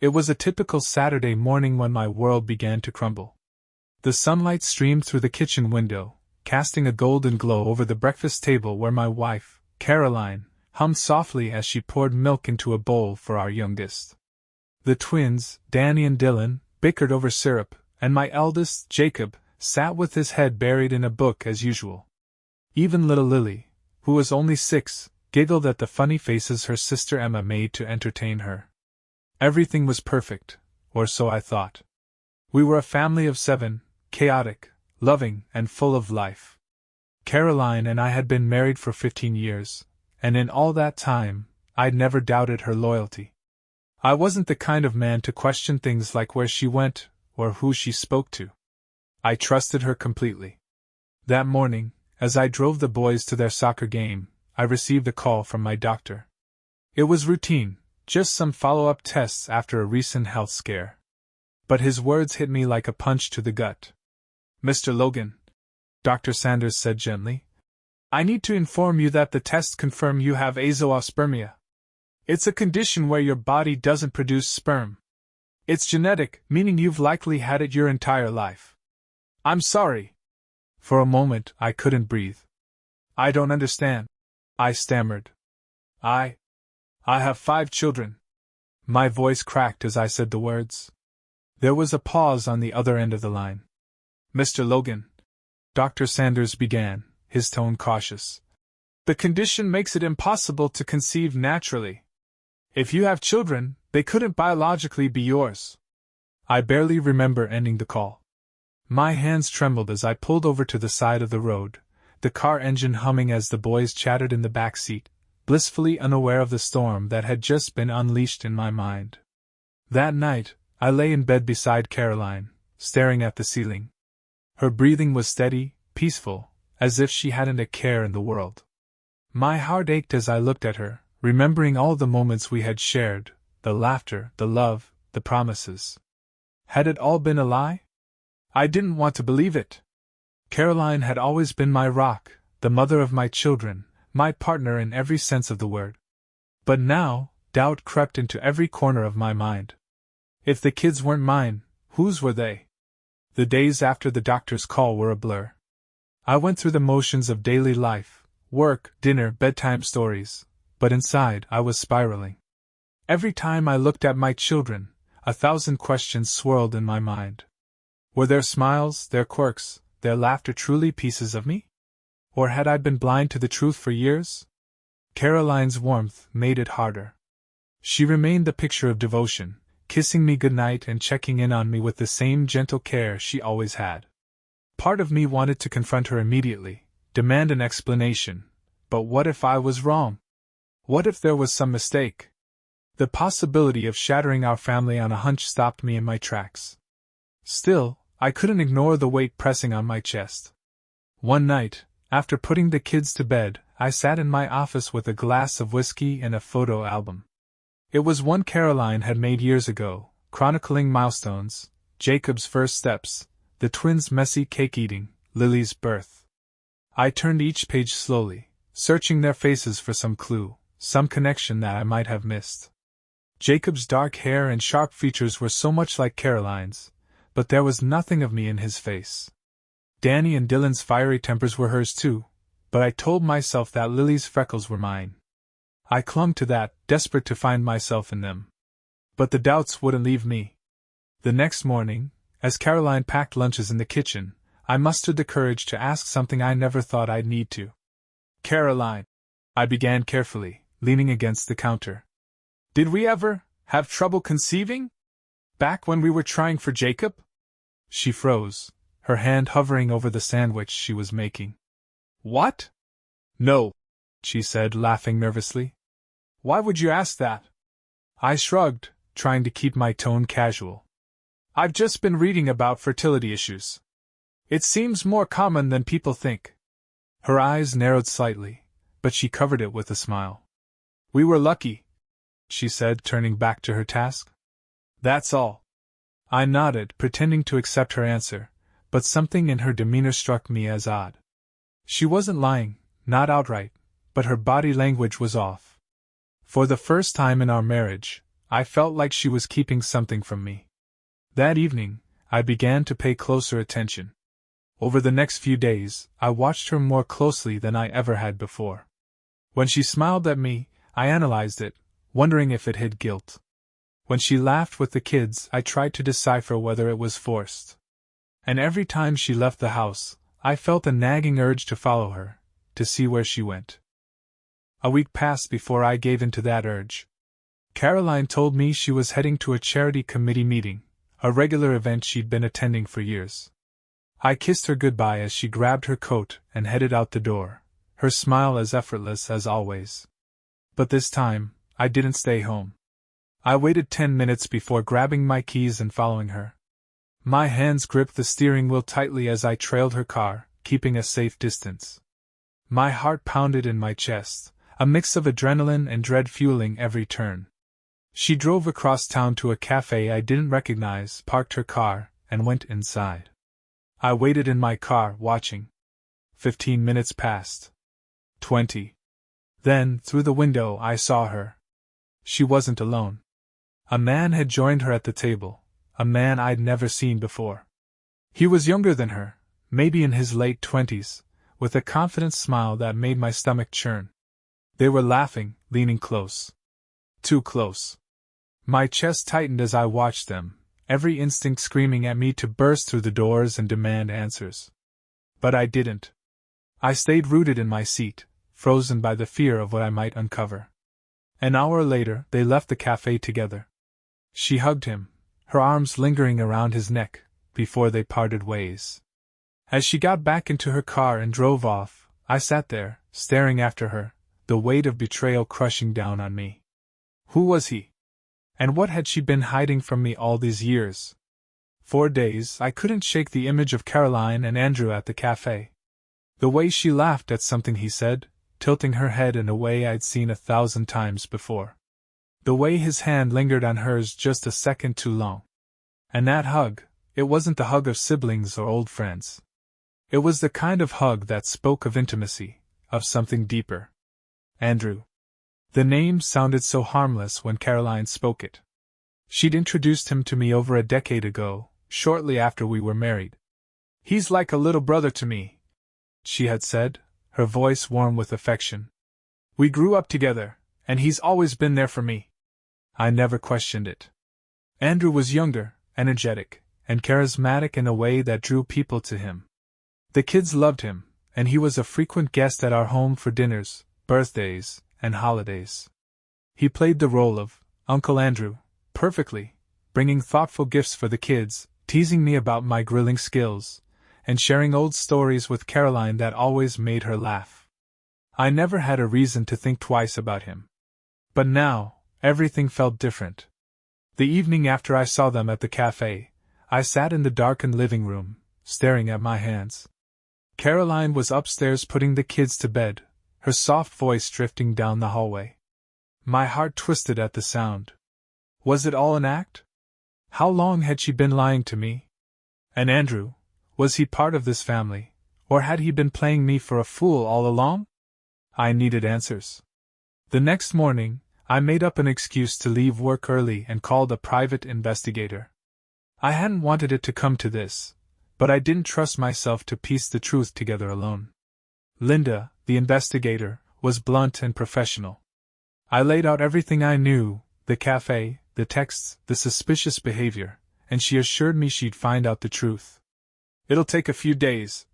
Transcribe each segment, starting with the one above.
It was a typical Saturday morning when my world began to crumble. The sunlight streamed through the kitchen window, casting a golden glow over the breakfast table where my wife, Caroline, hummed softly as she poured milk into a bowl for our youngest. The twins, Danny and Dylan, bickered over syrup, and my eldest, Jacob, sat with his head buried in a book as usual. Even little Lily, who was only 6, giggled at the funny faces her sister Emma made to entertain her. Everything was perfect, or so I thought. We were a family of 7, chaotic, loving, and full of life. Caroline and I had been married for 15 years, and in all that time, I'd never doubted her loyalty. I wasn't the kind of man to question things like where she went, or who she spoke to. I trusted her completely. That morning, as I drove the boys to their soccer game, I received a call from my doctor. It was routine, just some follow-up tests after a recent health scare. But his words hit me like a punch to the gut. "Mr. Logan," Dr. Sanders said gently, "I need to inform you that the tests confirm you have azoospermia. It's a condition where your body doesn't produce sperm. It's genetic, meaning you've likely had it your entire life." "I'm sorry." For a moment, I couldn't breathe. "I don't understand," I stammered. I have 5 children." My voice cracked as I said the words. There was a pause on the other end of the line. "Mr. Logan," Dr. Sanders began, his tone cautious, "the condition makes it impossible to conceive naturally. If you have children, they couldn't biologically be yours." I barely remember ending the call. My hands trembled as I pulled over to the side of the road, the car engine humming as the boys chattered in the back seat, blissfully unaware of the storm that had just been unleashed in my mind. That night, I lay in bed beside Caroline, staring at the ceiling. Her breathing was steady, peaceful, as if she hadn't a care in the world. My heart ached as I looked at her, remembering all the moments we had shared, the laughter, the love, the promises. Had it all been a lie? I didn't want to believe it. Caroline had always been my rock, the mother of my children, my partner in every sense of the word. But now, doubt crept into every corner of my mind. If the kids weren't mine, whose were they? The days after the doctor's call were a blur. I went through the motions of daily life, work, dinner, bedtime stories, but inside I was spiraling. Every time I looked at my children, 1,000 questions swirled in my mind. Were their smiles, their quirks, their laughter truly pieces of me? Or had I been blind to the truth for years? Caroline's warmth made it harder. She remained the picture of devotion, kissing me goodnight and checking in on me with the same gentle care she always had. Part of me wanted to confront her immediately, demand an explanation, but what if I was wrong? What if there was some mistake? The possibility of shattering our family on a hunch stopped me in my tracks. Still, I couldn't ignore the weight pressing on my chest. One night, after putting the kids to bed, I sat in my office with a glass of whiskey and a photo album. It was one Caroline had made years ago, chronicling milestones, Jacob's first steps, the twins' messy cake eating, Lily's birth. I turned each page slowly, searching their faces for some clue, some connection that I might have missed. Jacob's dark hair and sharp features were so much like Caroline's, but there was nothing of me in his face. Danny and Dylan's fiery tempers were hers too, but I told myself that Lily's freckles were mine. I clung to that, desperate to find myself in them. But the doubts wouldn't leave me. The next morning, as Caroline packed lunches in the kitchen, I mustered the courage to ask something I never thought I'd need to. "Caroline," I began carefully, leaning against the counter, "did we ever have trouble conceiving? Back when we were trying for Jacob?" She froze, her hand hovering over the sandwich she was making. "What?" "No," she said, laughing nervously. "Why would you ask that?" I shrugged, trying to keep my tone casual. "I've just been reading about fertility issues. It seems more common than people think." Her eyes narrowed slightly, but she covered it with a smile. "We were lucky," she said, turning back to her task. "That's all." I nodded, pretending to accept her answer, but something in her demeanor struck me as odd. She wasn't lying, not outright, but her body language was off. For the first time in our marriage, I felt like she was keeping something from me. That evening, I began to pay closer attention. Over the next few days, I watched her more closely than I ever had before. When she smiled at me, I analyzed it, wondering if it hid guilt. When she laughed with the kids, I tried to decipher whether it was forced. And every time she left the house, I felt a nagging urge to follow her, to see where she went. A week passed before I gave in to that urge. Caroline told me she was heading to a charity committee meeting, a regular event she'd been attending for years. I kissed her goodbye as she grabbed her coat and headed out the door, her smile as effortless as always. But this time, I didn't stay home. I waited 10 minutes before grabbing my keys and following her. My hands gripped the steering wheel tightly as I trailed her car, keeping a safe distance. My heart pounded in my chest, a mix of adrenaline and dread fueling every turn. She drove across town to a cafe I didn't recognize, parked her car, and went inside. I waited in my car, watching. 15 minutes passed. 20. Then, through the window, I saw her. She wasn't alone. A man had joined her at the table, a man I'd never seen before. He was younger than her, maybe in his late 20s, with a confident smile that made my stomach churn. They were laughing, leaning close. Too close. My chest tightened as I watched them, every instinct screaming at me to burst through the doors and demand answers. But I didn't. I stayed rooted in my seat, frozen by the fear of what I might uncover. An hour later, they left the cafe together. She hugged him, her arms lingering around his neck, before they parted ways. As she got back into her car and drove off, I sat there, staring after her, the weight of betrayal crushing down on me. Who was he? And what had she been hiding from me all these years? For days, I couldn't shake the image of Caroline and Andrew at the cafe. The way she laughed at something he said, tilting her head in a way I'd seen 1,000 times before. The way his hand lingered on hers just a second too long. And that hug, it wasn't the hug of siblings or old friends. It was the kind of hug that spoke of intimacy, of something deeper. Andrew. The name sounded so harmless when Caroline spoke it. She'd introduced him to me over a decade ago, shortly after we were married. "He's like a little brother to me," she had said, her voice warm with affection. "We grew up together, and he's always been there for me." I never questioned it. Andrew was younger, energetic, and charismatic in a way that drew people to him. The kids loved him, and he was a frequent guest at our home for dinners, birthdays, and holidays. He played the role of Uncle Andrew perfectly, bringing thoughtful gifts for the kids, teasing me about my grilling skills, and sharing old stories with Caroline that always made her laugh. I never had a reason to think twice about him. But now, everything felt different. The evening after I saw them at the cafe, I sat in the darkened living room, staring at my hands. Caroline was upstairs putting the kids to bed, her soft voice drifting down the hallway. My heart twisted at the sound. Was it all an act? How long had she been lying to me? And Andrew, was he part of this family, or had he been playing me for a fool all along? I needed answers. The next morning, I made up an excuse to leave work early and called a private investigator. I hadn't wanted it to come to this, but I didn't trust myself to piece the truth together alone. Linda, the investigator, was blunt and professional. I laid out everything I knew, the cafe, the texts, the suspicious behavior, and she assured me she'd find out the truth. "It'll take a few days,"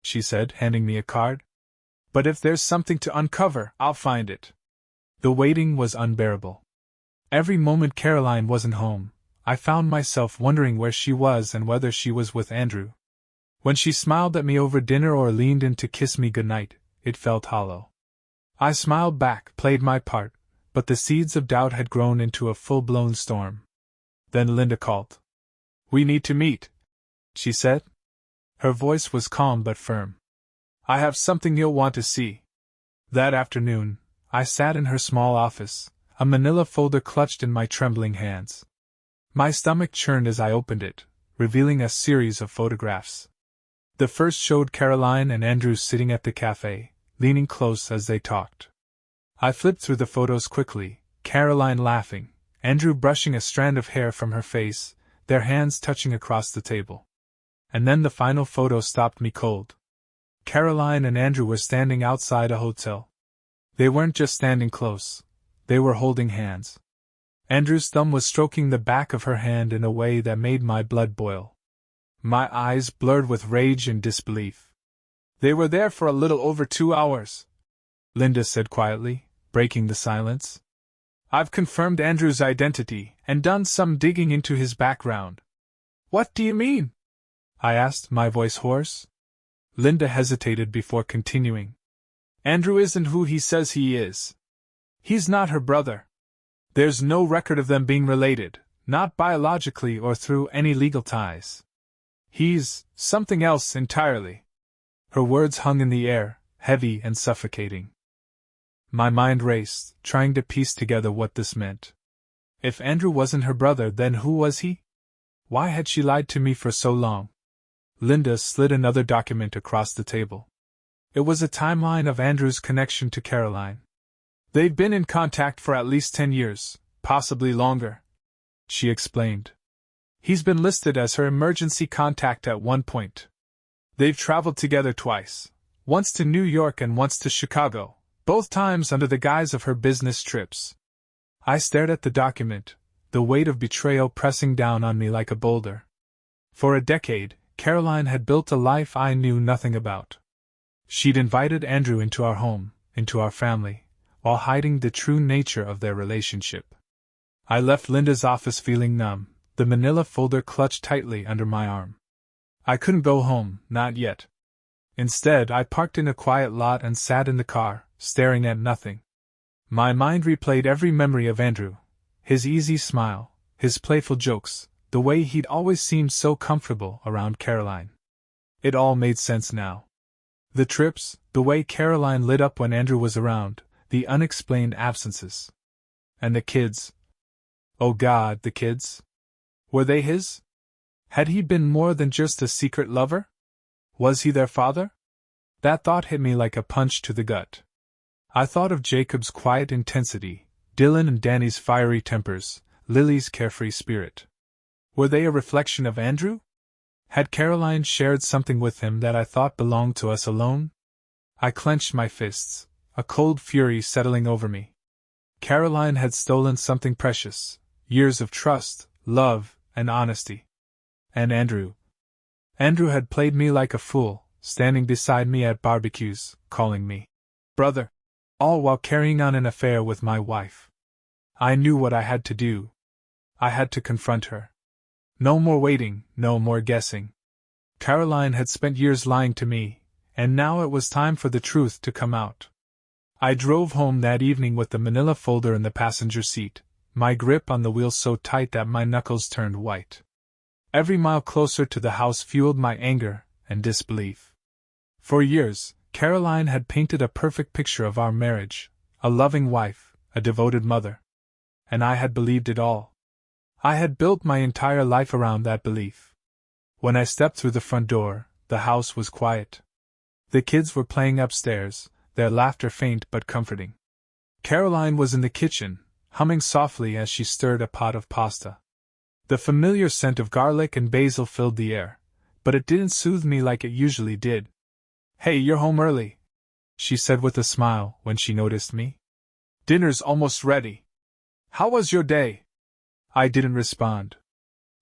she said, handing me a card. "But if there's something to uncover, I'll find it." The waiting was unbearable. Every moment Caroline wasn't home, I found myself wondering where she was and whether she was with Andrew. When she smiled at me over dinner or leaned in to kiss me goodnight, it felt hollow. I smiled back, played my part, but the seeds of doubt had grown into a full-blown storm. Then Linda called. "We need to meet," she said. Her voice was calm but firm. "I have something you'll want to see." That afternoon, I sat in her small office, a manila folder clutched in my trembling hands. My stomach churned as I opened it, revealing a series of photographs. The first showed Caroline and Andrew sitting at the cafe, leaning close as they talked. I flipped through the photos quickly, Caroline laughing, Andrew brushing a strand of hair from her face, their hands touching across the table. And then the final photo stopped me cold. Caroline and Andrew were standing outside a hotel. They weren't just standing close, they were holding hands. Andrew's thumb was stroking the back of her hand in a way that made my blood boil. My eyes blurred with rage and disbelief. They were there for a little over 2 hours, Linda said quietly, breaking the silence. I've confirmed Andrew's identity and done some digging into his background. What do you mean? I asked, my voice hoarse. Linda hesitated before continuing. Andrew isn't who he says he is. He's not her brother. There's no record of them being related, not biologically or through any legal ties. He's something else entirely. Her words hung in the air, heavy and suffocating. My mind raced, trying to piece together what this meant. If Andrew wasn't her brother, then who was he? Why had she lied to me for so long? Linda slid another document across the table. It was a timeline of Andrew's connection to Caroline. They've been in contact for at least 10 years, possibly longer, she explained. He's been listed as her emergency contact at one point. They've traveled together twice, once to New York and once to Chicago, both times under the guise of her business trips. I stared at the document, the weight of betrayal pressing down on me like a boulder. For a decade, Caroline had built a life I knew nothing about. She'd invited Andrew into our home, into our family, while hiding the true nature of their relationship. I left Linda's office feeling numb, the manila folder clutched tightly under my arm. I couldn't go home, not yet. Instead, I parked in a quiet lot and sat in the car, staring at nothing. My mind replayed every memory of Andrew, his easy smile, his playful jokes, the way he'd always seemed so comfortable around Caroline. It all made sense now. The trips, the way Caroline lit up when Andrew was around, the unexplained absences. And the kids. Oh God, the kids. Were they his? Had he been more than just a secret lover? Was he their father? That thought hit me like a punch to the gut. I thought of Jacob's quiet intensity, Dylan and Danny's fiery tempers, Lily's carefree spirit. Were they a reflection of Andrew? Had Caroline shared something with him that I thought belonged to us alone? I clenched my fists, a cold fury settling over me. Caroline had stolen something precious, years of trust, love, and honesty. And Andrew had played me like a fool, standing beside me at barbecues, calling me brother, all while carrying on an affair with my wife. I knew what I had to do. I had to confront her. No more waiting, no more guessing. Caroline had spent years lying to me, and now it was time for the truth to come out. I drove home that evening with the manila folder in the passenger seat, my grip on the wheel so tight that my knuckles turned white. Every mile closer to the house fueled my anger and disbelief. For years, Caroline had painted a perfect picture of our marriage, a loving wife, a devoted mother. And I had believed it all. I had built my entire life around that belief. When I stepped through the front door, the house was quiet. The kids were playing upstairs, their laughter faint but comforting. Caroline was in the kitchen, humming softly as she stirred a pot of pasta. The familiar scent of garlic and basil filled the air, but it didn't soothe me like it usually did. "Hey, you're home early," she said with a smile when she noticed me. "Dinner's almost ready. How was your day?" I didn't respond.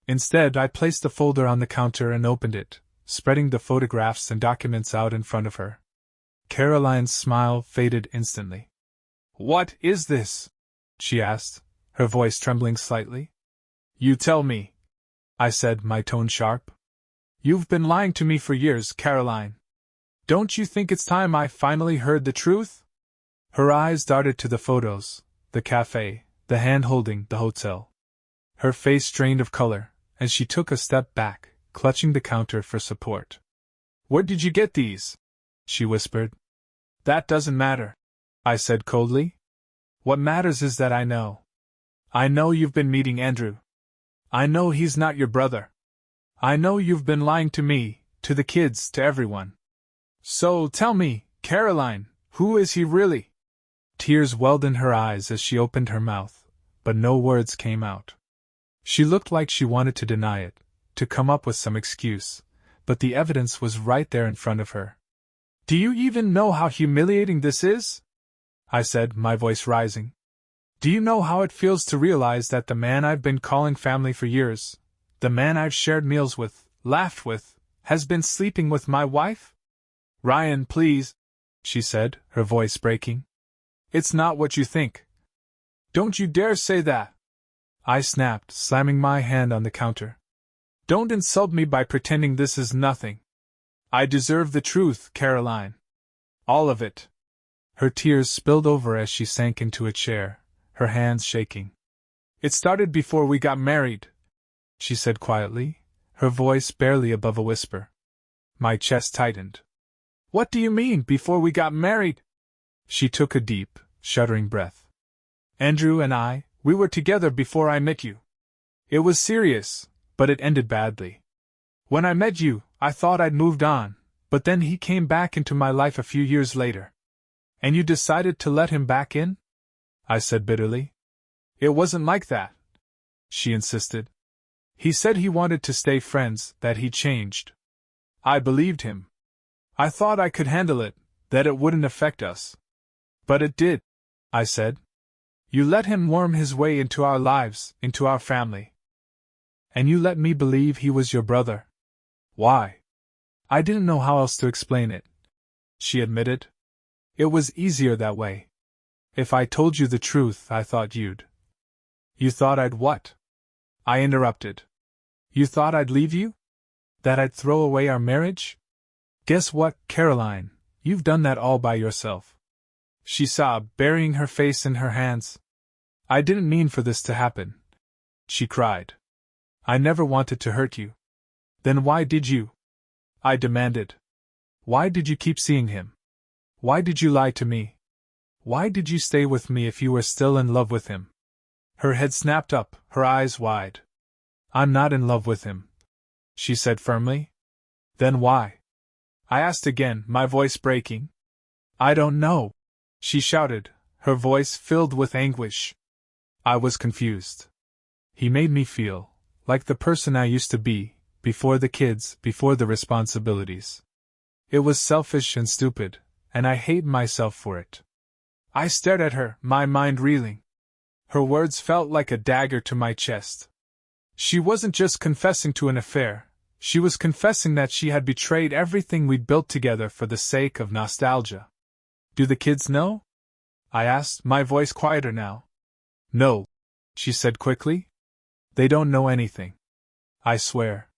Instead, I placed the folder on the counter and opened it, spreading the photographs and documents out in front of her. Caroline's smile faded instantly. "What is this?" she asked, her voice trembling slightly. "You tell me," I said, my tone sharp. "You've been lying to me for years, Caroline. Don't you think it's time I finally heard the truth?" Her eyes darted to the photos, the cafe, the hand-holding, the hotel. Her face drained of color, and she took a step back, clutching the counter for support. "Where did you get these?" she whispered. "That doesn't matter," I said coldly. "What matters is that I know. I know you've been meeting Andrew. I know he's not your brother. I know you've been lying to me, to the kids, to everyone. So tell me, Caroline, who is he really?" Tears welled in her eyes as she opened her mouth, but no words came out. She looked like she wanted to deny it, to come up with some excuse, but the evidence was right there in front of her. "Do you even know how humiliating this is?" I said, my voice rising. "Do you know how it feels to realize that the man I've been calling family for years, the man I've shared meals with, laughed with, has been sleeping with my wife?" "Ryan, please," she said, her voice breaking. "It's not what you think. Don't you dare say that!" I snapped, slamming my hand on the counter. "Don't insult me by pretending this is nothing. I deserve the truth, Caroline. All of it." Her tears spilled over as she sank into a chair, her hands shaking. "It started before we got married," she said quietly, her voice barely above a whisper. My chest tightened. "What do you mean, before we got married?" She took a deep, shuddering breath. "Andrew and we were together before I met you. It was serious, but it ended badly. When I met you, I thought I'd moved on, but then he came back into my life a few years later." "And you decided to let him back in?" I said bitterly. "It wasn't like that," she insisted. "He said he wanted to stay friends, that he changed. I believed him. I thought I could handle it, that it wouldn't affect us. But it did," I said. "You let him worm his way into our lives, into our family. And you let me believe he was your brother. Why?" "I didn't know how else to explain it," she admitted. "It was easier that way. If I told you the truth, I thought you'd—" "You thought I'd what?" I interrupted. "You thought I'd leave you? That I'd throw away our marriage? Guess what, Caroline, you've done that all by yourself." She sobbed, burying her face in her hands. "I didn't mean for this to happen," she cried. "I never wanted to hurt you." "Then why did you?" I demanded. "Why did you keep seeing him? Why did you lie to me? Why did you stay with me if you were still in love with him?" Her head snapped up, her eyes wide. "I'm not in love with him," she said firmly. "Then why?" I asked again, my voice breaking. "I don't know," she shouted, her voice filled with anguish. I was confused. He made me feel like the person I used to be, before the kids, before the responsibilities. It was selfish and stupid, and I hate myself for it. I stared at her, my mind reeling. Her words felt like a dagger to my chest. She wasn't just confessing to an affair, she was confessing that she had betrayed everything we'd built together for the sake of nostalgia. "Do the kids know?" I asked, my voice quieter now. "No," she said quickly. "They don't know anything. I swear."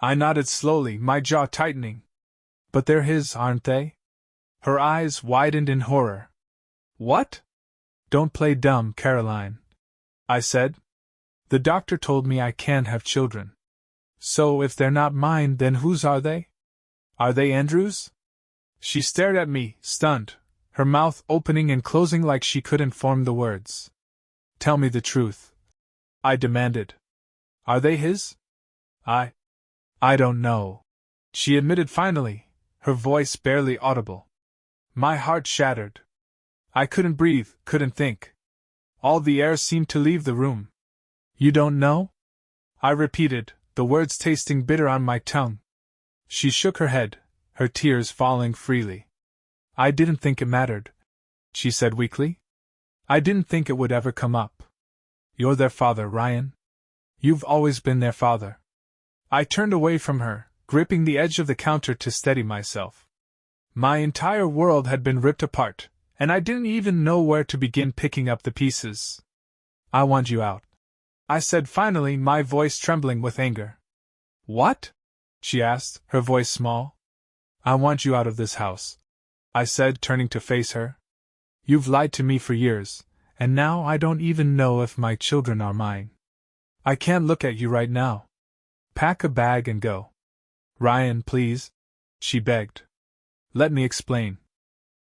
I nodded slowly, my jaw tightening. "But they're his, aren't they?" Her eyes widened in horror. "What?" "Don't play dumb, Caroline," I said. "The doctor told me I can't have children. So if they're not mine, then whose are they? Are they Andrew's?" She stared at me, stunned, her mouth opening and closing like she couldn't form the words. "Tell me the truth," I demanded. "Are they his?" I don't know," she admitted finally, her voice barely audible. My heart shattered. I couldn't breathe, couldn't think. All the air seemed to leave the room. "You don't know?" I repeated, the words tasting bitter on my tongue. She shook her head, her tears falling freely. "I didn't think it mattered," she said weakly. "I didn't think it would ever come up. You're their father, Ryan. You've always been their father." I turned away from her, gripping the edge of the counter to steady myself. My entire world had been ripped apart, and I didn't even know where to begin picking up the pieces. "I want you out," I said finally, my voice trembling with anger. "What?" she asked, her voice small. "I want you out of this house," I said, turning to face her. "You've lied to me for years, and now I don't even know if my children are mine. I can't look at you right now. Pack a bag and go." "Ryan, please," she begged. "Let me explain."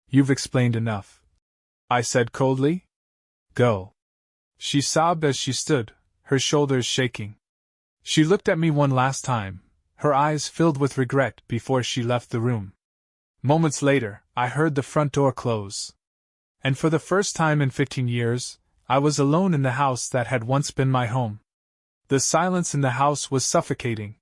"You've explained enough," I said coldly. "Go." She sobbed as she stood, her shoulders shaking. She looked at me one last time, her eyes filled with regret before she left the room. Moments later, I heard the front door close. And for the first time in 15 years, I was alone in the house that had once been my home. The silence in the house was suffocating.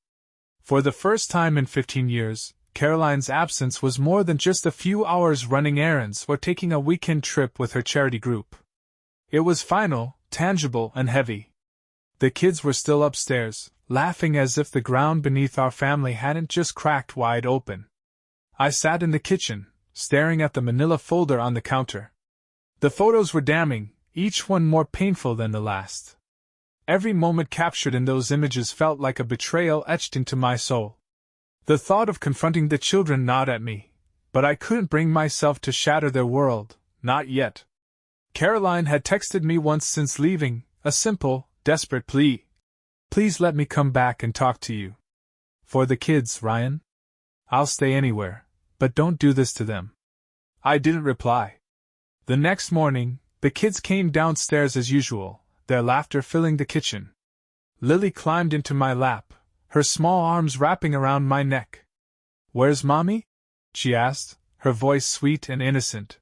For the first time in 15 years, Caroline's absence was more than just a few hours running errands or taking a weekend trip with her charity group. It was final, tangible, and heavy. The kids were still upstairs, laughing as if the ground beneath our family hadn't just cracked wide open. I sat in the kitchen, staring at the manila folder on the counter. The photos were damning, each one more painful than the last. Every moment captured in those images felt like a betrayal etched into my soul. The thought of confronting the children gnawed at me, but I couldn't bring myself to shatter their world, not yet. Caroline had texted me once since leaving, a simple, desperate plea. Please let me come back and talk to you. For the kids, Ryan. I'll stay anywhere, but don't do this to them. I didn't reply. The next morning, the kids came downstairs as usual, their laughter filling the kitchen. Lily climbed into my lap, her small arms wrapping around my neck. Where's Mommy? She asked, her voice sweet and innocent.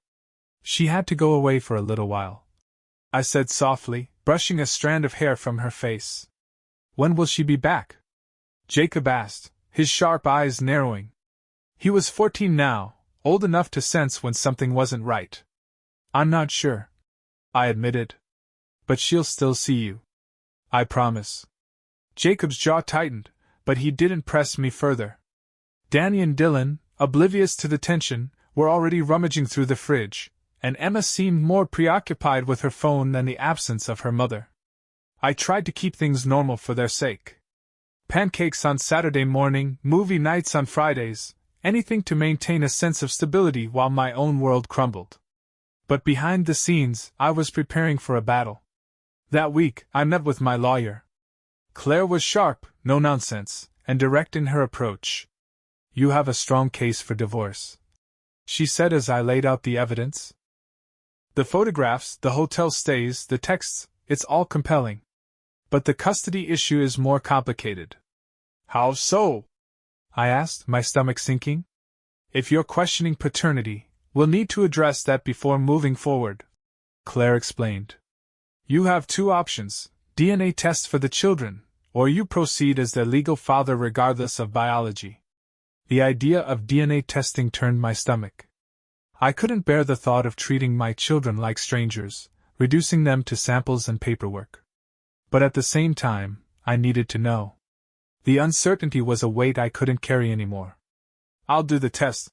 She had to go away for a little while, I said softly, brushing a strand of hair from her face. When will she be back? Jacob asked, his sharp eyes narrowing. He was 14 now, old enough to sense when something wasn't right. I'm not sure, I admitted. But she'll still see you. I promise. Jacob's jaw tightened, but he didn't press me further. Danny and Dylan, oblivious to the tension, were already rummaging through the fridge, and Emma seemed more preoccupied with her phone than the absence of her mother. I tried to keep things normal for their sake. Pancakes on Saturday morning, movie nights on Fridays, anything to maintain a sense of stability while my own world crumbled. But behind the scenes, I was preparing for a battle. That week, I met with my lawyer. Claire was sharp, no nonsense, and direct in her approach. You have a strong case for divorce, she said as I laid out the evidence. The photographs, the hotel stays, the texts, it's all compelling. But the custody issue is more complicated. How so? I asked, my stomach sinking. If you're questioning paternity, we'll need to address that before moving forward, Claire explained. You have two options, DNA tests for the children, or you proceed as their legal father regardless of biology. The idea of DNA testing turned my stomach. I couldn't bear the thought of treating my children like strangers, reducing them to samples and paperwork. But at the same time, I needed to know. The uncertainty was a weight I couldn't carry anymore. I'll do the test,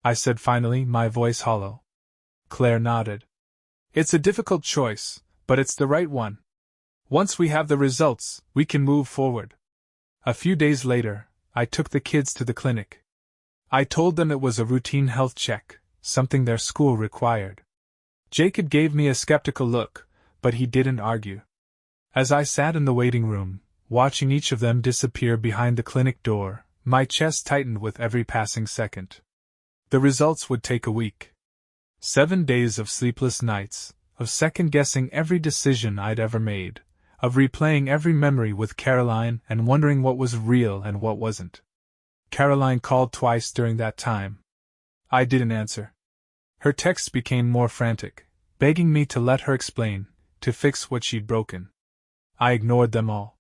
I said finally, my voice hollow. Claire nodded. It's a difficult choice, but it's the right one. Once we have the results, we can move forward. A few days later, I took the kids to the clinic. I told them it was a routine health check, something their school required. Jacob gave me a skeptical look, but he didn't argue. As I sat in the waiting room, watching each of them disappear behind the clinic door, my chest tightened with every passing second. The results would take a week. 7 days of sleepless nights, of second-guessing every decision I'd ever made, of replaying every memory with Caroline and wondering what was real and what wasn't. Caroline called twice during that time. I didn't answer. Her texts became more frantic, begging me to let her explain, to fix what she'd broken. I ignored them all.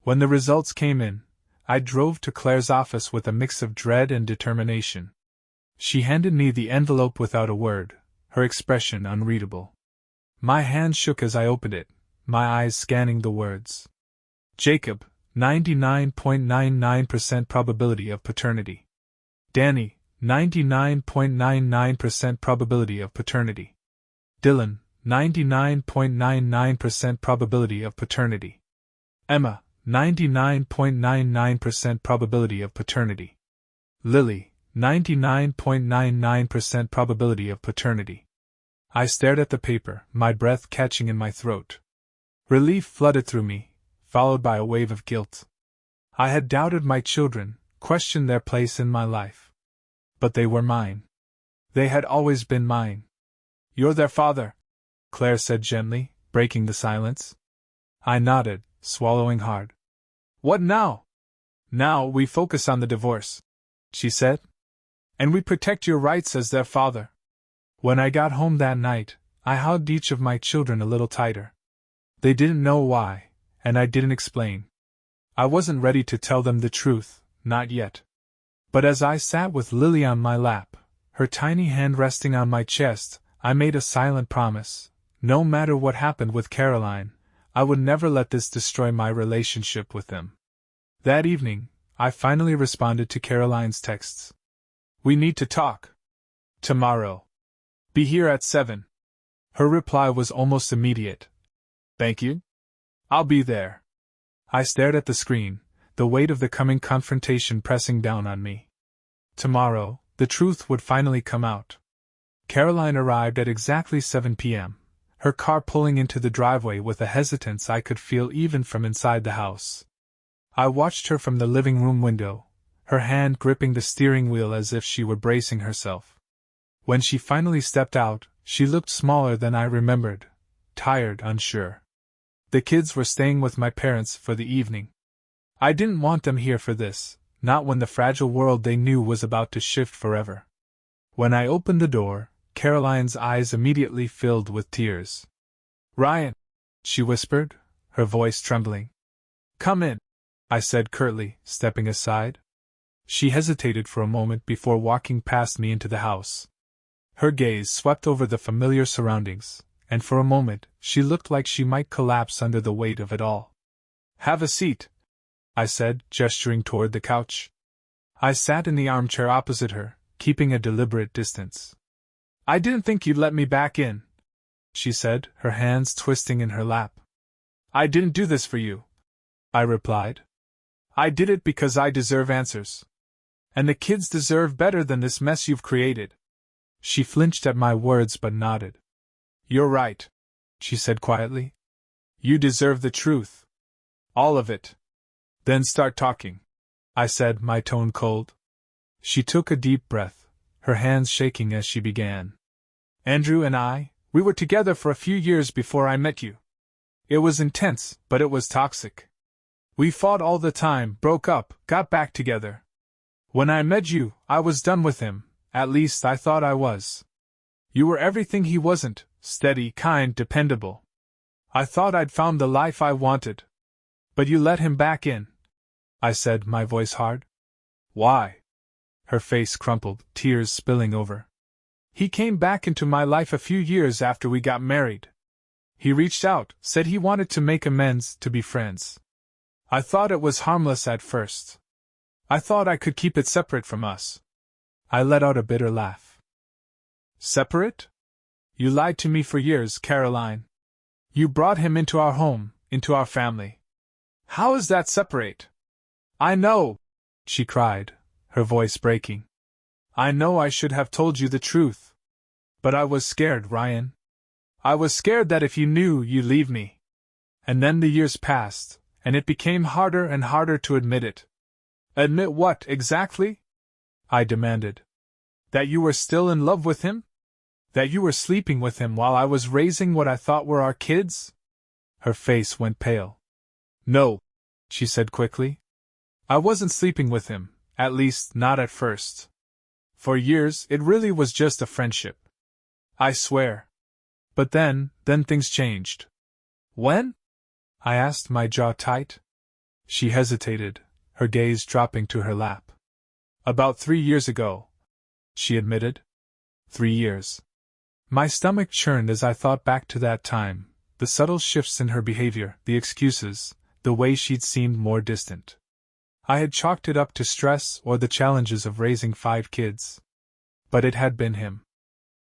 When the results came in, I drove to Claire's office with a mix of dread and determination. She handed me the envelope without a word, her expression unreadable. My hand shook as I opened it, my eyes scanning the words. Jacob, 99.99% probability of paternity. Danny, 99.99% probability of paternity. Dylan, 99.99% probability of paternity. Emma, 99.99% probability of paternity. Lily, 99.99% probability of paternity. I stared at the paper, my breath catching in my throat. Relief flooded through me, followed by a wave of guilt. I had doubted my children, questioned their place in my life. But they were mine. They had always been mine. You're their father, Claire said gently, breaking the silence. I nodded, swallowing hard. What now? Now we focus on the divorce, she said. And we protect your rights as their father. When I got home that night, I hugged each of my children a little tighter. They didn't know why, and I didn't explain. I wasn't ready to tell them the truth, not yet. But as I sat with Lily on my lap, her tiny hand resting on my chest, I made a silent promise. No matter what happened with Caroline, I would never let this destroy my relationship with them. That evening, I finally responded to Caroline's texts. "We need to talk. Tomorrow. Be here at 7. Her reply was almost immediate. "Thank you. I'll be there." I stared at the screen, the weight of the coming confrontation pressing down on me. Tomorrow, the truth would finally come out. Caroline arrived at exactly 7 p.m., her car pulling into the driveway with a hesitance I could feel even from inside the house. I watched her from the living room window, her hand gripping the steering wheel as if she were bracing herself. When she finally stepped out, she looked smaller than I remembered, tired, unsure. The kids were staying with my parents for the evening. I didn't want them here for this, not when the fragile world they knew was about to shift forever. When I opened the door, Caroline's eyes immediately filled with tears. "Ryan," she whispered, her voice trembling. "Come in," I said curtly, stepping aside. She hesitated for a moment before walking past me into the house. Her gaze swept over the familiar surroundings, and for a moment she looked like she might collapse under the weight of it all. "Have a seat," I said, gesturing toward the couch. I sat in the armchair opposite her, keeping a deliberate distance. "I didn't think you'd let me back in," she said, her hands twisting in her lap. "I didn't do this for you," I replied. "I did it because I deserve answers. And the kids deserve better than this mess you've created." She flinched at my words but nodded. "You're right," she said quietly. "You deserve the truth. All of it." "Then start talking," I said, my tone cold. She took a deep breath, her hands shaking as she began. "Andrew and we were together for a few years before I met you. It was intense, but it was toxic. We fought all the time, broke up, got back together. When I met you, I was done with him, at least I thought I was. You were everything he wasn't, steady, kind, dependable. I thought I'd found the life I wanted. But you let him back in," I said, my voice hard. "Why?" Her face crumpled, tears spilling over. "He came back into my life a few years after we got married. He reached out, said he wanted to make amends, to be friends. I thought it was harmless at first. I thought I could keep it separate from us." I let out a bitter laugh. "Separate? You lied to me for years, Caroline. You brought him into our home, into our family. How is that separate?" "I know," she cried, her voice breaking. "I know I should have told you the truth. But I was scared, Ryan. I was scared that if you knew, you'd leave me. And then the years passed, and it became harder and harder to admit it." "Admit what, exactly?" I demanded. "That you were still in love with him? That you were sleeping with him while I was raising what I thought were our kids?" Her face went pale. "No," she said quickly. "I wasn't sleeping with him, at least not at first. For years, it really was just a friendship. I swear. But then things changed." "When?" I asked, my jaw tight. She hesitated, her gaze dropping to her lap. "About 3 years ago," she admitted. 3 years. My stomach churned as I thought back to that time, the subtle shifts in her behavior, the excuses, the way she'd seemed more distant. I had chalked it up to stress or the challenges of raising 5 kids. But it had been him.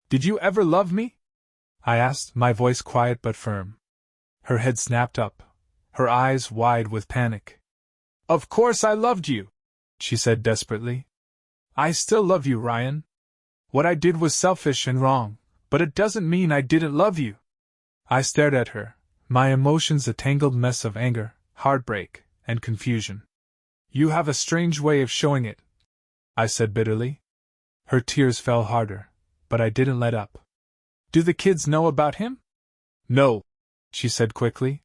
"Did you ever love me?" I asked, my voice quiet but firm. Her head snapped up, her eyes wide with panic. "Of course I loved you," she said desperately. "I still love you, Ryan. What I did was selfish and wrong, but it doesn't mean I didn't love you." I stared at her, my emotions a tangled mess of anger, heartbreak, and confusion. "You have a strange way of showing it," I said bitterly. Her tears fell harder, but I didn't let up. "Do the kids know about him?" "No," she said quickly.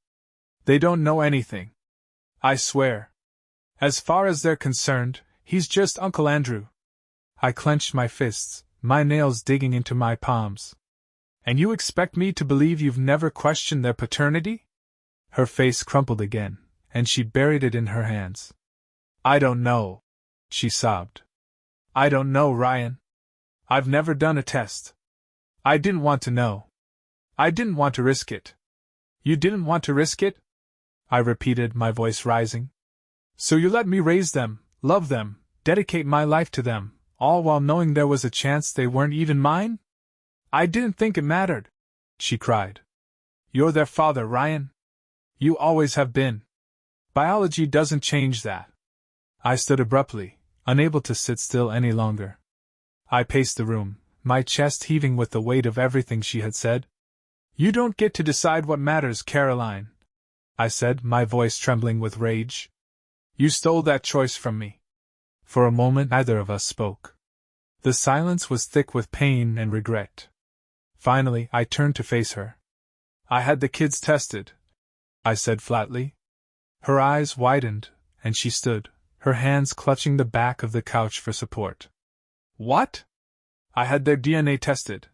"They don't know anything. I swear. As far as they're concerned, he's just Uncle Andrew." I clenched my fists, my nails digging into my palms. And you expect me to believe you've never questioned their paternity? Her face crumpled again, and she buried it in her hands. I don't know, she sobbed. I don't know, Ryan. I've never done a test. I didn't want to know. I didn't want to risk it. You didn't want to risk it? I repeated, my voice rising. So you let me raise them, love them, dedicate my life to them, all while knowing there was a chance they weren't even mine? I didn't think it mattered, she cried. You're their father, Ryan. You always have been. Biology doesn't change that. I stood abruptly, unable to sit still any longer. I paced the room, my chest heaving with the weight of everything she had said. You don't get to decide what matters, Caroline, I said, my voice trembling with rage. You stole that choice from me. For a moment neither of us spoke. The silence was thick with pain and regret. Finally, I turned to face her. I had the kids tested, I said flatly. Her eyes widened, and she stood, her hands clutching the back of the couch for support. What? I had their DNA tested,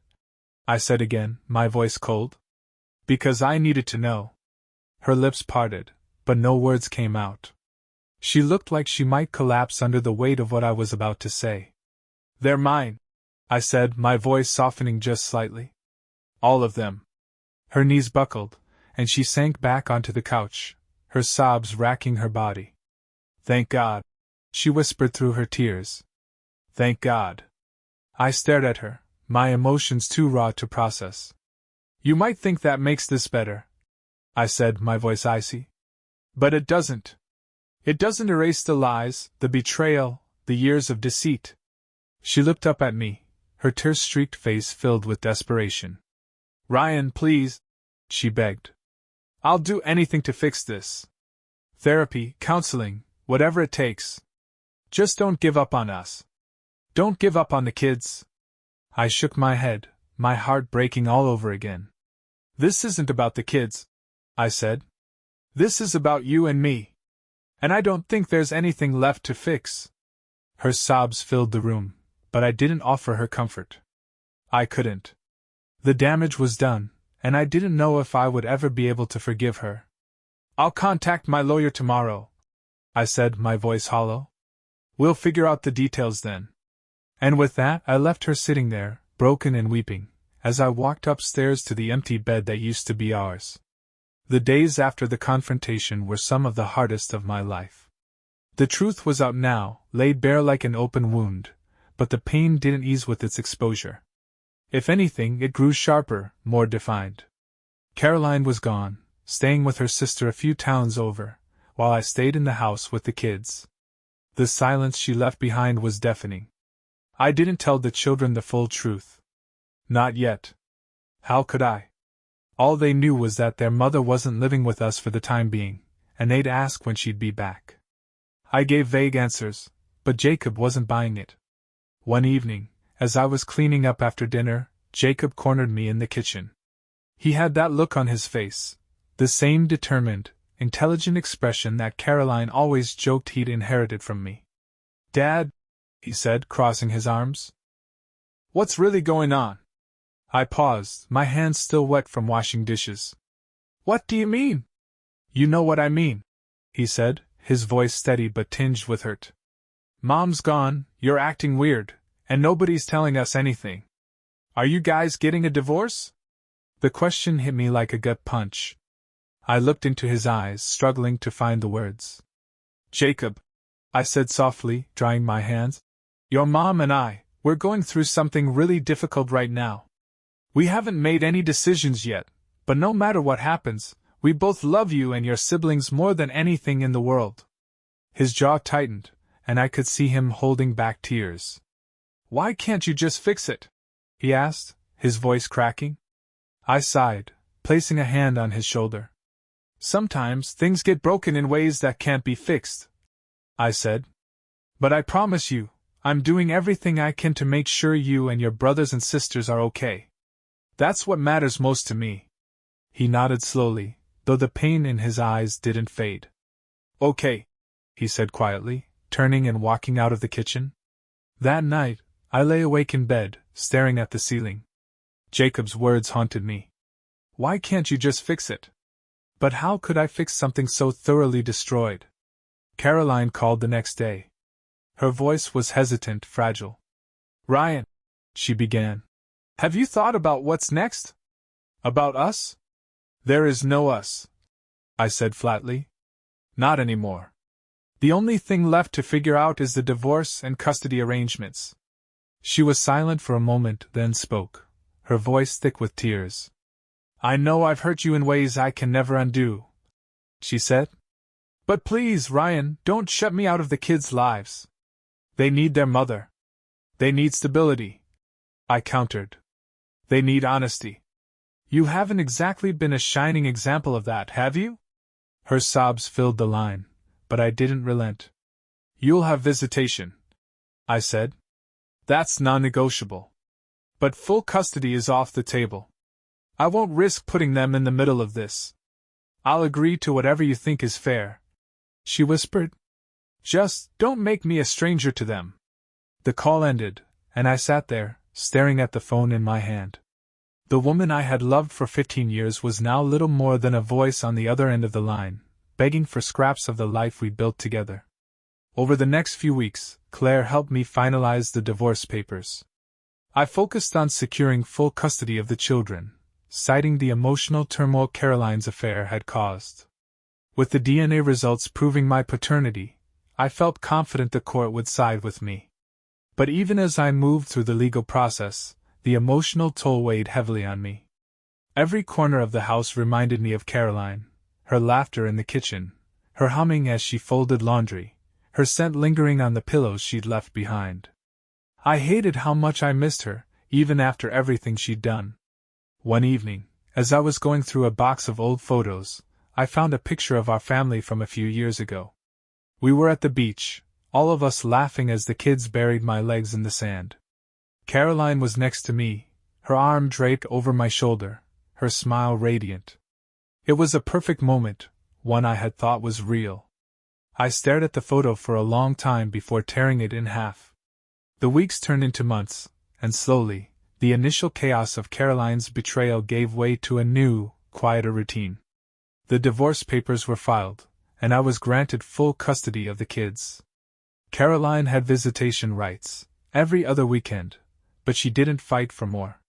I said again, my voice cold. Because I needed to know. Her lips parted, but no words came out. She looked like she might collapse under the weight of what I was about to say. They're mine, I said, my voice softening just slightly. All of them. Her knees buckled, and she sank back onto the couch, her sobs racking her body. Thank God, she whispered through her tears. Thank God. I stared at her, my emotions too raw to process. You might think that makes this better, I said, my voice icy. But it doesn't. It doesn't erase the lies, the betrayal, the years of deceit. She looked up at me, her tear-streaked face filled with desperation. Ryan, please, she begged. I'll do anything to fix this. Therapy, counseling, whatever it takes. Just don't give up on us. Don't give up on the kids. I shook my head, my heart breaking all over again. This isn't about the kids, I said. This is about you and me. And I don't think there's anything left to fix. Her sobs filled the room, but I didn't offer her comfort. I couldn't. The damage was done, and I didn't know if I would ever be able to forgive her. I'll contact my lawyer tomorrow, I said, my voice hollow. We'll figure out the details then. And with that, I left her sitting there, broken and weeping, as I walked upstairs to the empty bed that used to be ours. The days after the confrontation were some of the hardest of my life. The truth was out now, laid bare like an open wound, but the pain didn't ease with its exposure. If anything, it grew sharper, more defined. Caroline was gone, staying with her sister a few towns over, while I stayed in the house with the kids. The silence she left behind was deafening. I didn't tell the children the full truth. Not yet. How could I? All they knew was that their mother wasn't living with us for the time being, and they'd ask when she'd be back. I gave vague answers, but Jacob wasn't buying it. One evening, as I was cleaning up after dinner, Jacob cornered me in the kitchen. He had that look on his face, the same determined, intelligent expression that Caroline always joked he'd inherited from me. Dad, he said, crossing his arms. What's really going on? I paused, my hands still wet from washing dishes. What do you mean? You know what I mean, he said, his voice steady but tinged with hurt. Mom's gone, you're acting weird, and nobody's telling us anything. Are you guys getting a divorce? The question hit me like a gut punch. I looked into his eyes, struggling to find the words. Jacob, I said softly, drying my hands, your mom and we're going through something really difficult right now. We haven't made any decisions yet, but no matter what happens, we both love you and your siblings more than anything in the world. His jaw tightened, and I could see him holding back tears. Why can't you just fix it? He asked, his voice cracking. I sighed, placing a hand on his shoulder. Sometimes things get broken in ways that can't be fixed, I said. But I promise you, I'm doing everything I can to make sure you and your brothers and sisters are okay. That's what matters most to me. He nodded slowly, though the pain in his eyes didn't fade. Okay, he said quietly, turning and walking out of the kitchen. That night, I lay awake in bed, staring at the ceiling. Jacob's words haunted me. Why can't you just fix it? But how could I fix something so thoroughly destroyed? Caroline called the next day. Her voice was hesitant, fragile. Ryan, she began. Have you thought about what's next? About us? There is no us, I said flatly. Not anymore. The only thing left to figure out is the divorce and custody arrangements. She was silent for a moment, then spoke, her voice thick with tears. I know I've hurt you in ways I can never undo, she said. But please, Ryan, don't shut me out of the kids' lives. They need their mother. They need stability, I countered. They need honesty. You haven't exactly been a shining example of that, have you? Her sobs filled the line, but I didn't relent. You'll have visitation, I said. That's non-negotiable. But full custody is off the table. I won't risk putting them in the middle of this. I'll agree to whatever you think is fair, she whispered. Just don't make me a stranger to them. The call ended, and I sat there, staring at the phone in my hand. The woman I had loved for 15 years was now little more than a voice on the other end of the line, begging for scraps of the life we built together. Over the next few weeks, Claire helped me finalize the divorce papers. I focused on securing full custody of the children, citing the emotional turmoil Caroline's affair had caused. With the DNA results proving my paternity, I felt confident the court would side with me. But even as I moved through the legal process, the emotional toll weighed heavily on me. Every corner of the house reminded me of Caroline, her laughter in the kitchen, her humming as she folded laundry, her scent lingering on the pillows she'd left behind. I hated how much I missed her, even after everything she'd done. One evening, as I was going through a box of old photos, I found a picture of our family from a few years ago. We were at the beach, all of us laughing as the kids buried my legs in the sand. Caroline was next to me, her arm draped over my shoulder, her smile radiant. It was a perfect moment, one I had thought was real. I stared at the photo for a long time before tearing it in half. The weeks turned into months, and slowly, the initial chaos of Caroline's betrayal gave way to a new, quieter routine. The divorce papers were filed, and I was granted full custody of the kids. Caroline had visitation rights, every other weekend, but she didn't fight for more.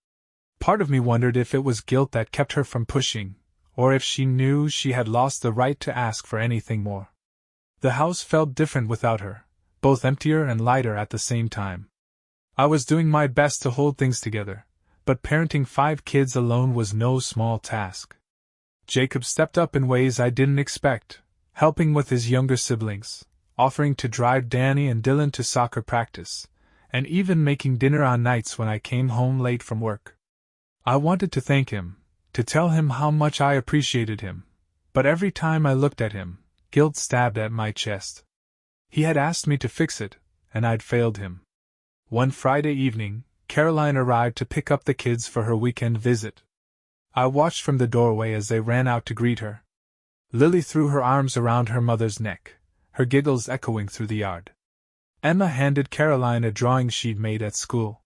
Part of me wondered if it was guilt that kept her from pushing, or if she knew she had lost the right to ask for anything more. The house felt different without her, both emptier and lighter at the same time. I was doing my best to hold things together, but parenting 5 kids alone was no small task. Jacob stepped up in ways I didn't expect, helping with his younger siblings, offering to drive Danny and Dylan to soccer practice, and even making dinner on nights when I came home late from work. I wanted to thank him, to tell him how much I appreciated him, but every time I looked at him, guilt stabbed at my chest. He had asked me to fix it, and I'd failed him. One Friday evening, Caroline arrived to pick up the kids for her weekend visit. I watched from the doorway as they ran out to greet her. Lily threw her arms around her mother's neck, her giggles echoing through the yard. Emma handed Caroline a drawing she'd made at school.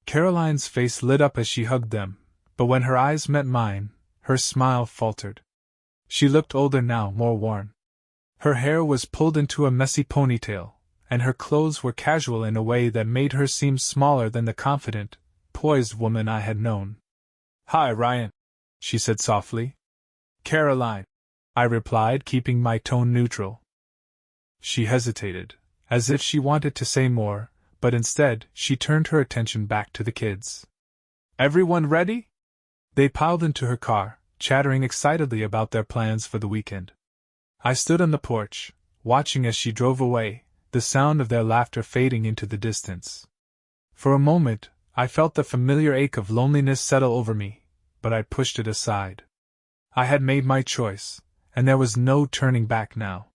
Caroline's face lit up as she hugged them, but when her eyes met mine, her smile faltered. She looked older now, more worn. Her hair was pulled into a messy ponytail, and her clothes were casual in a way that made her seem smaller than the confident, poised woman I had known. "Hi, Ryan," she said softly. "Caroline," I replied, keeping my tone neutral. She hesitated, as if she wanted to say more, but instead, she turned her attention back to the kids. "Everyone ready?" They piled into her car, chattering excitedly about their plans for the weekend. I stood on the porch, watching as she drove away, the sound of their laughter fading into the distance. For a moment, I felt the familiar ache of loneliness settle over me, but I pushed it aside. I had made my choice, and there was no turning back now.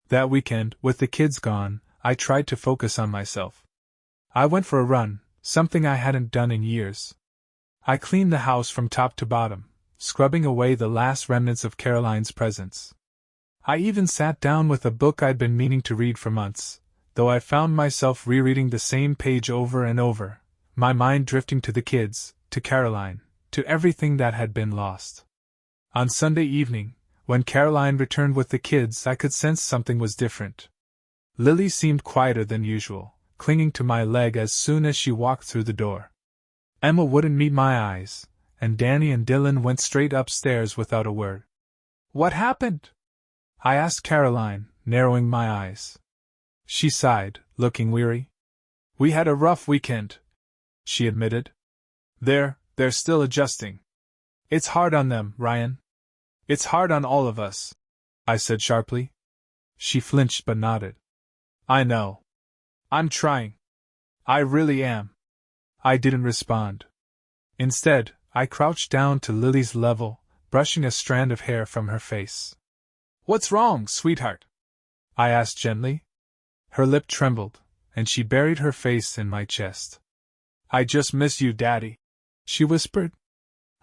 That weekend, with the kids gone, I tried to focus on myself. I went for a run, something I hadn't done in years. I cleaned the house from top to bottom, scrubbing away the last remnants of Caroline's presence. I even sat down with a book I'd been meaning to read for months, though I found myself rereading the same page over and over, my mind drifting to the kids, to Caroline, to everything that had been lost. On Sunday evening, when Caroline returned with the kids, I could sense something was different. Lily seemed quieter than usual, clinging to my leg as soon as she walked through the door. Emma wouldn't meet my eyes, and Danny and Dylan went straight upstairs without a word. "What happened?" I asked Caroline, narrowing my eyes. She sighed, looking weary. "We had a rough weekend," she admitted. They're still adjusting. It's hard on them, Ryan. It's hard on all of us," I said sharply. She flinched but nodded. "I know. I'm trying. I really am." I didn't respond. Instead, I crouched down to Lily's level, brushing a strand of hair from her face. "What's wrong, sweetheart?" I asked gently. Her lip trembled, and she buried her face in my chest. "I just miss you, Daddy," she whispered.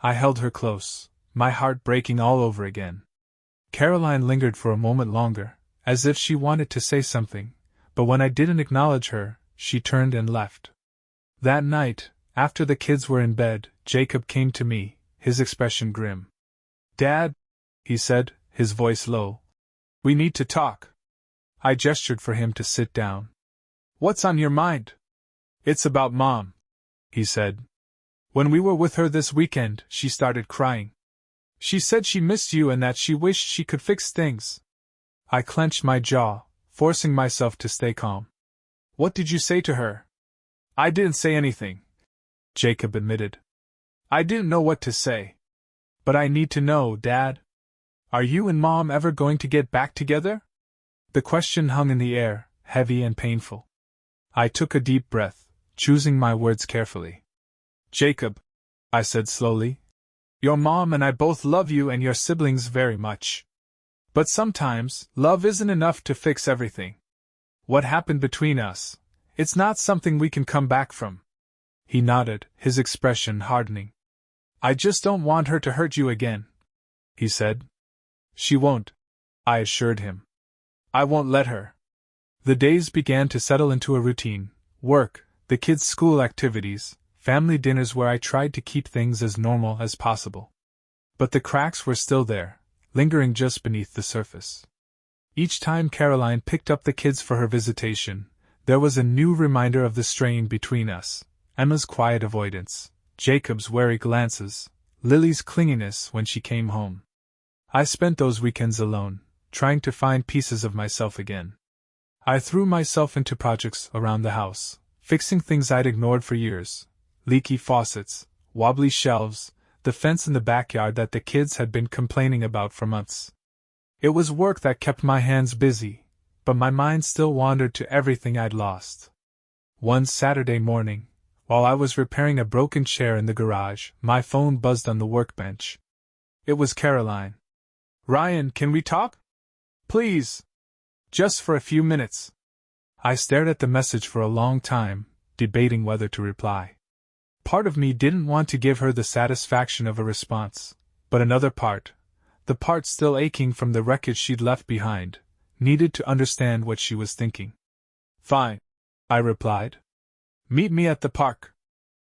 I held her close, my heart breaking all over again. Caroline lingered for a moment longer, as if she wanted to say something, but when I didn't acknowledge her, she turned and left. That night, after the kids were in bed, Jacob came to me, his expression grim. "Dad," he said, his voice low, "we need to talk." I gestured for him to sit down. "What's on your mind?" "It's about Mom," he said. "When we were with her this weekend, she started crying. She said she missed you and that she wished she could fix things." I clenched my jaw, forcing myself to stay calm. "What did you say to her?" "I didn't say anything," Jacob admitted. "I didn't know what to say. But I need to know, Dad. Are you and Mom ever going to get back together?" The question hung in the air, heavy and painful. I took a deep breath, choosing my words carefully. "Jacob," I said slowly, "your mom and I both love you and your siblings very much. But sometimes, love isn't enough to fix everything. What happened between us, it's not something we can come back from." He nodded, his expression hardening. "I just don't want her to hurt you again," he said. "She won't," I assured him. "I won't let her." The days began to settle into a routine: work, the kids' school activities, family dinners where I tried to keep things as normal as possible. But the cracks were still there, lingering just beneath the surface. Each time Caroline picked up the kids for her visitation, there was a new reminder of the strain between us: Emma's quiet avoidance, Jacob's wary glances, Lily's clinginess when she came home. I spent those weekends alone, trying to find pieces of myself again. I threw myself into projects around the house, fixing things I'd ignored for years: leaky faucets, wobbly shelves, the fence in the backyard that the kids had been complaining about for months. It was work that kept my hands busy, but my mind still wandered to everything I'd lost. One Saturday morning, while I was repairing a broken chair in the garage, my phone buzzed on the workbench. It was Caroline. "Ryan, can we talk? Please. Just for a few minutes." I stared at the message for a long time, debating whether to reply. Part of me didn't want to give her the satisfaction of a response, but another part, the part still aching from the wreckage she'd left behind, needed to understand what she was thinking. "Fine," I replied. "Meet me at the park.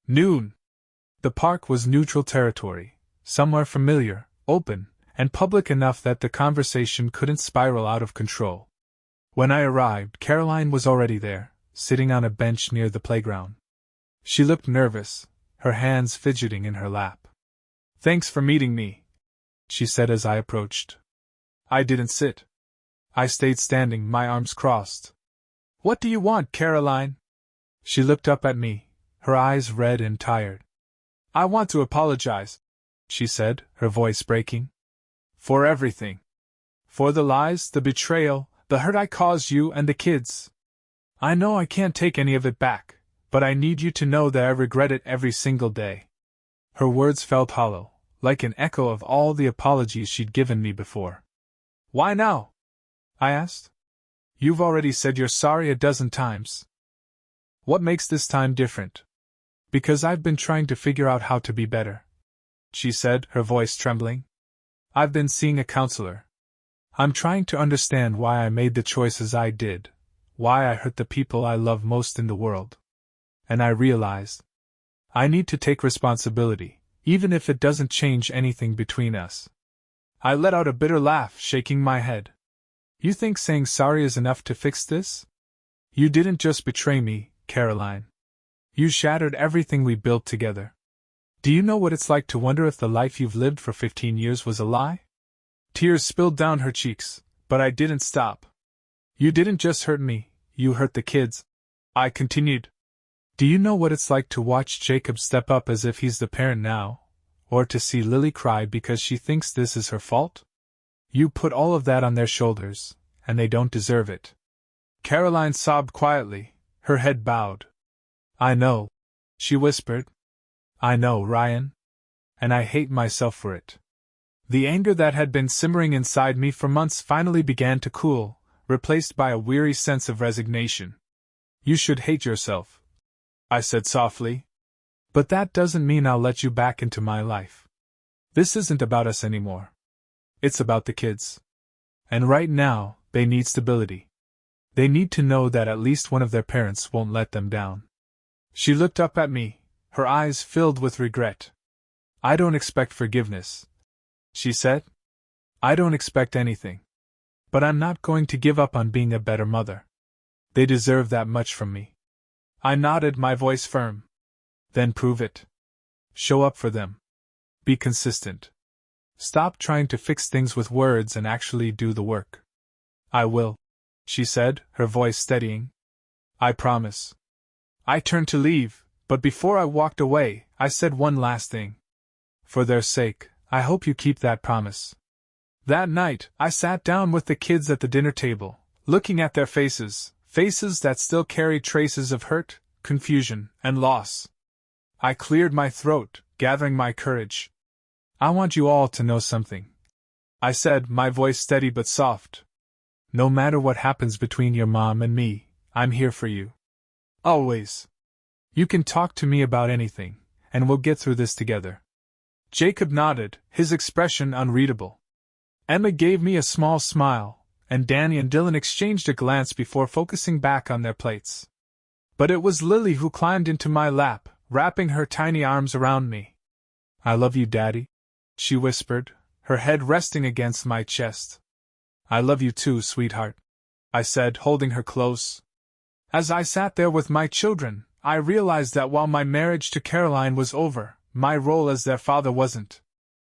Noon." The park was neutral territory, somewhere familiar, open, and public enough that the conversation couldn't spiral out of control. When I arrived, Caroline was already there, sitting on a bench near the playground. She looked nervous, her hands fidgeting in her lap. "Thanks for meeting me," she said as I approached. I didn't sit. I stayed standing, my arms crossed. "What do you want, Caroline?" She looked up at me, her eyes red and tired. "I want to apologize," she said, her voice breaking. "For everything. For the lies, the betrayal, the hurt I caused you and the kids. I know I can't take any of it back, but I need you to know that I regret it every single day." Her words felt hollow, like an echo of all the apologies she'd given me before. "Why now?" I asked. "You've already said you're sorry a dozen times. What makes this time different?" "Because I've been trying to figure out how to be better," she said, her voice trembling. "I've been seeing a counselor. I'm trying to understand why I made the choices I did, why I hurt the people I love most in the world. And I realized I need to take responsibility, even if it doesn't change anything between us. I let out a bitter laugh, shaking my head. You think saying sorry is enough to fix this? You didn't just betray me, Caroline. You shattered everything we built together. Do you know what it's like to wonder if the life you've lived for 15 years was a lie? Tears spilled down her cheeks, but I didn't stop. You didn't just hurt me, you hurt the kids, I continued. Do you know what it's like to watch Jacob step up as if he's the parent now, or to see Lily cry because she thinks this is her fault? You put all of that on their shoulders, and they don't deserve it. Caroline sobbed quietly, her head bowed. I know, she whispered. I know, Ryan. And I hate myself for it. The anger that had been simmering inside me for months finally began to cool, replaced by a weary sense of resignation. You should hate yourself, I said softly. But that doesn't mean I'll let you back into my life. This isn't about us anymore. It's about the kids. And right now, they need stability. They need to know that at least one of their parents won't let them down. She looked up at me, her eyes filled with regret. I don't expect forgiveness, she said. I don't expect anything. But I'm not going to give up on being a better mother. They deserve that much from me. I nodded, my voice firm. Then prove it. Show up for them. Be consistent. Stop trying to fix things with words and actually do the work. I will, she said, her voice steadying. I promise. I turned to leave, but before I walked away, I said one last thing. For their sake, I hope you keep that promise. That night, I sat down with the kids at the dinner table, looking at their faces that still carried traces of hurt, confusion, and loss. I cleared my throat, gathering my courage. I want you all to know something, I said, my voice steady but soft. No matter what happens between your mom and me, I'm here for you. Always. You can talk to me about anything, and we'll get through this together. Jacob nodded, his expression unreadable. Emma gave me a small smile, and Danny and Dylan exchanged a glance before focusing back on their plates. But it was Lily who climbed into my lap, wrapping her tiny arms around me. I love you, Daddy, she whispered, her head resting against my chest. I love you too, sweetheart, I said, holding her close. As I sat there with my children, I realized that while my marriage to Caroline was over, my role as their father wasn't.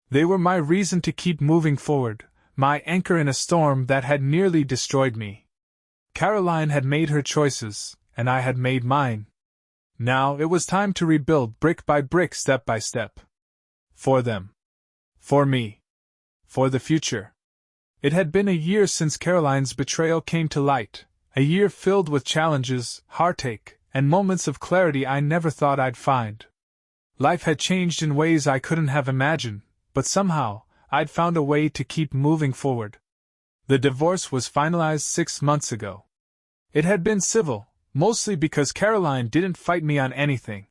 They were my reason to keep moving forward, my anchor in a storm that had nearly destroyed me. Caroline had made her choices, and I had made mine. Now it was time to rebuild brick by brick, step by step. For them. For me. For the future. It had been a year since Caroline's betrayal came to light, a year filled with challenges, heartache, and moments of clarity I never thought I'd find. Life had changed in ways I couldn't have imagined, but somehow, I'd found a way to keep moving forward. The divorce was finalized 6 months ago. It had been civil, mostly because Caroline didn't fight me on anything.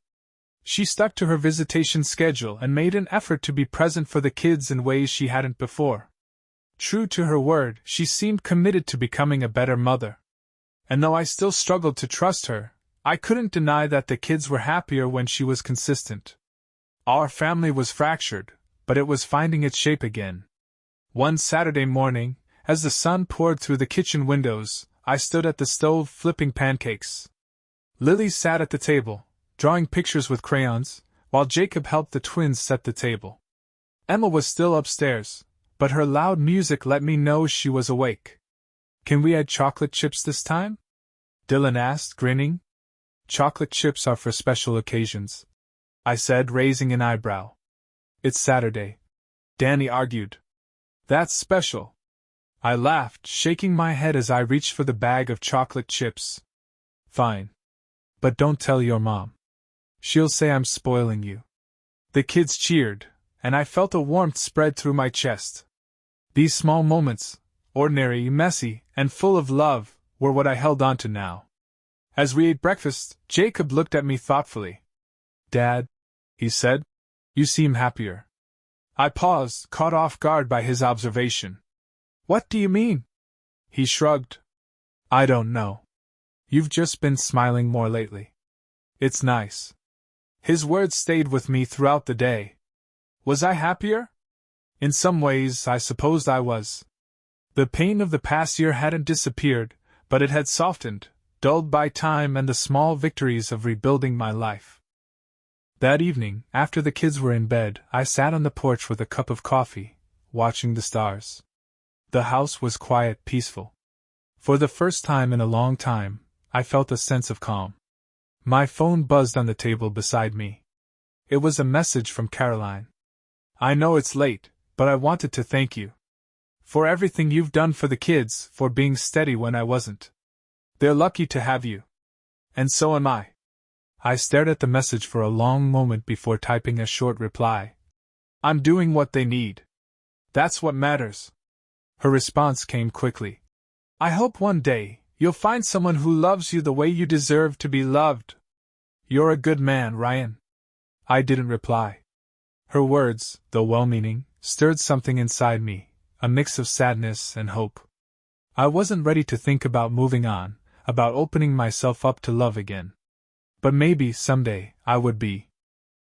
She stuck to her visitation schedule and made an effort to be present for the kids in ways she hadn't before. True to her word, she seemed committed to becoming a better mother. And though I still struggled to trust her, I couldn't deny that the kids were happier when she was consistent. Our family was fractured, but it was finding its shape again. One Saturday morning, as the sun poured through the kitchen windows, I stood at the stove flipping pancakes. Lily sat at the table, drawing pictures with crayons, while Jacob helped the twins set the table. Emma was still upstairs, but her loud music let me know she was awake. Can we add chocolate chips this time? Dylan asked, grinning. Chocolate chips are for special occasions, I said, raising an eyebrow. It's Saturday, Danny argued. That's special. I laughed, shaking my head as I reached for the bag of chocolate chips. Fine. But don't tell your mom. She'll say I'm spoiling you. The kids cheered, and I felt a warmth spread through my chest. These small moments, ordinary, messy, and full of love, were what I held on to now. As we ate breakfast, Jacob looked at me thoughtfully. Dad, he said, you seem happier. I paused, caught off guard by his observation. What do you mean? He shrugged. I don't know. You've just been smiling more lately. It's nice. His words stayed with me throughout the day. Was I happier? In some ways, I supposed I was. The pain of the past year hadn't disappeared, but it had softened, dulled by time and the small victories of rebuilding my life. That evening, after the kids were in bed, I sat on the porch with a cup of coffee, watching the stars. The house was quiet, peaceful. For the first time in a long time, I felt a sense of calm. My phone buzzed on the table beside me. It was a message from Caroline. "I know it's late, but I wanted to thank you. For everything you've done for the kids, for being steady when I wasn't. They're lucky to have you. And so am I." I stared at the message for a long moment before typing a short reply. "I'm doing what they need. That's what matters." Her response came quickly. "I hope one day you'll find someone who loves you the way you deserve to be loved. You're a good man, Ryan." I didn't reply. Her words, though well-meaning, stirred something inside me, a mix of sadness and hope. I wasn't ready to think about moving on, about opening myself up to love again. But maybe, someday, I would be.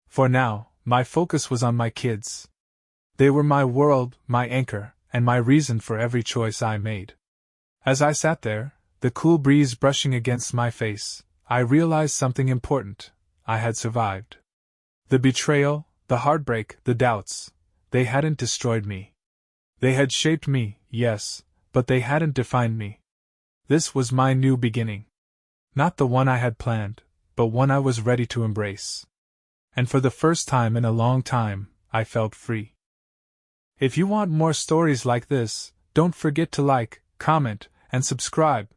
For now, my focus was on my kids. They were my world, my anchor, and my reason for every choice I made. As I sat there, the cool breeze brushing against my face, I realized something important. I had survived. The betrayal, the heartbreak, the doubts, they hadn't destroyed me. They had shaped me, yes, but they hadn't defined me. This was my new beginning. Not the one I had planned, but one I was ready to embrace. And for the first time in a long time, I felt free. If you want more stories like this, don't forget to like, comment, and subscribe.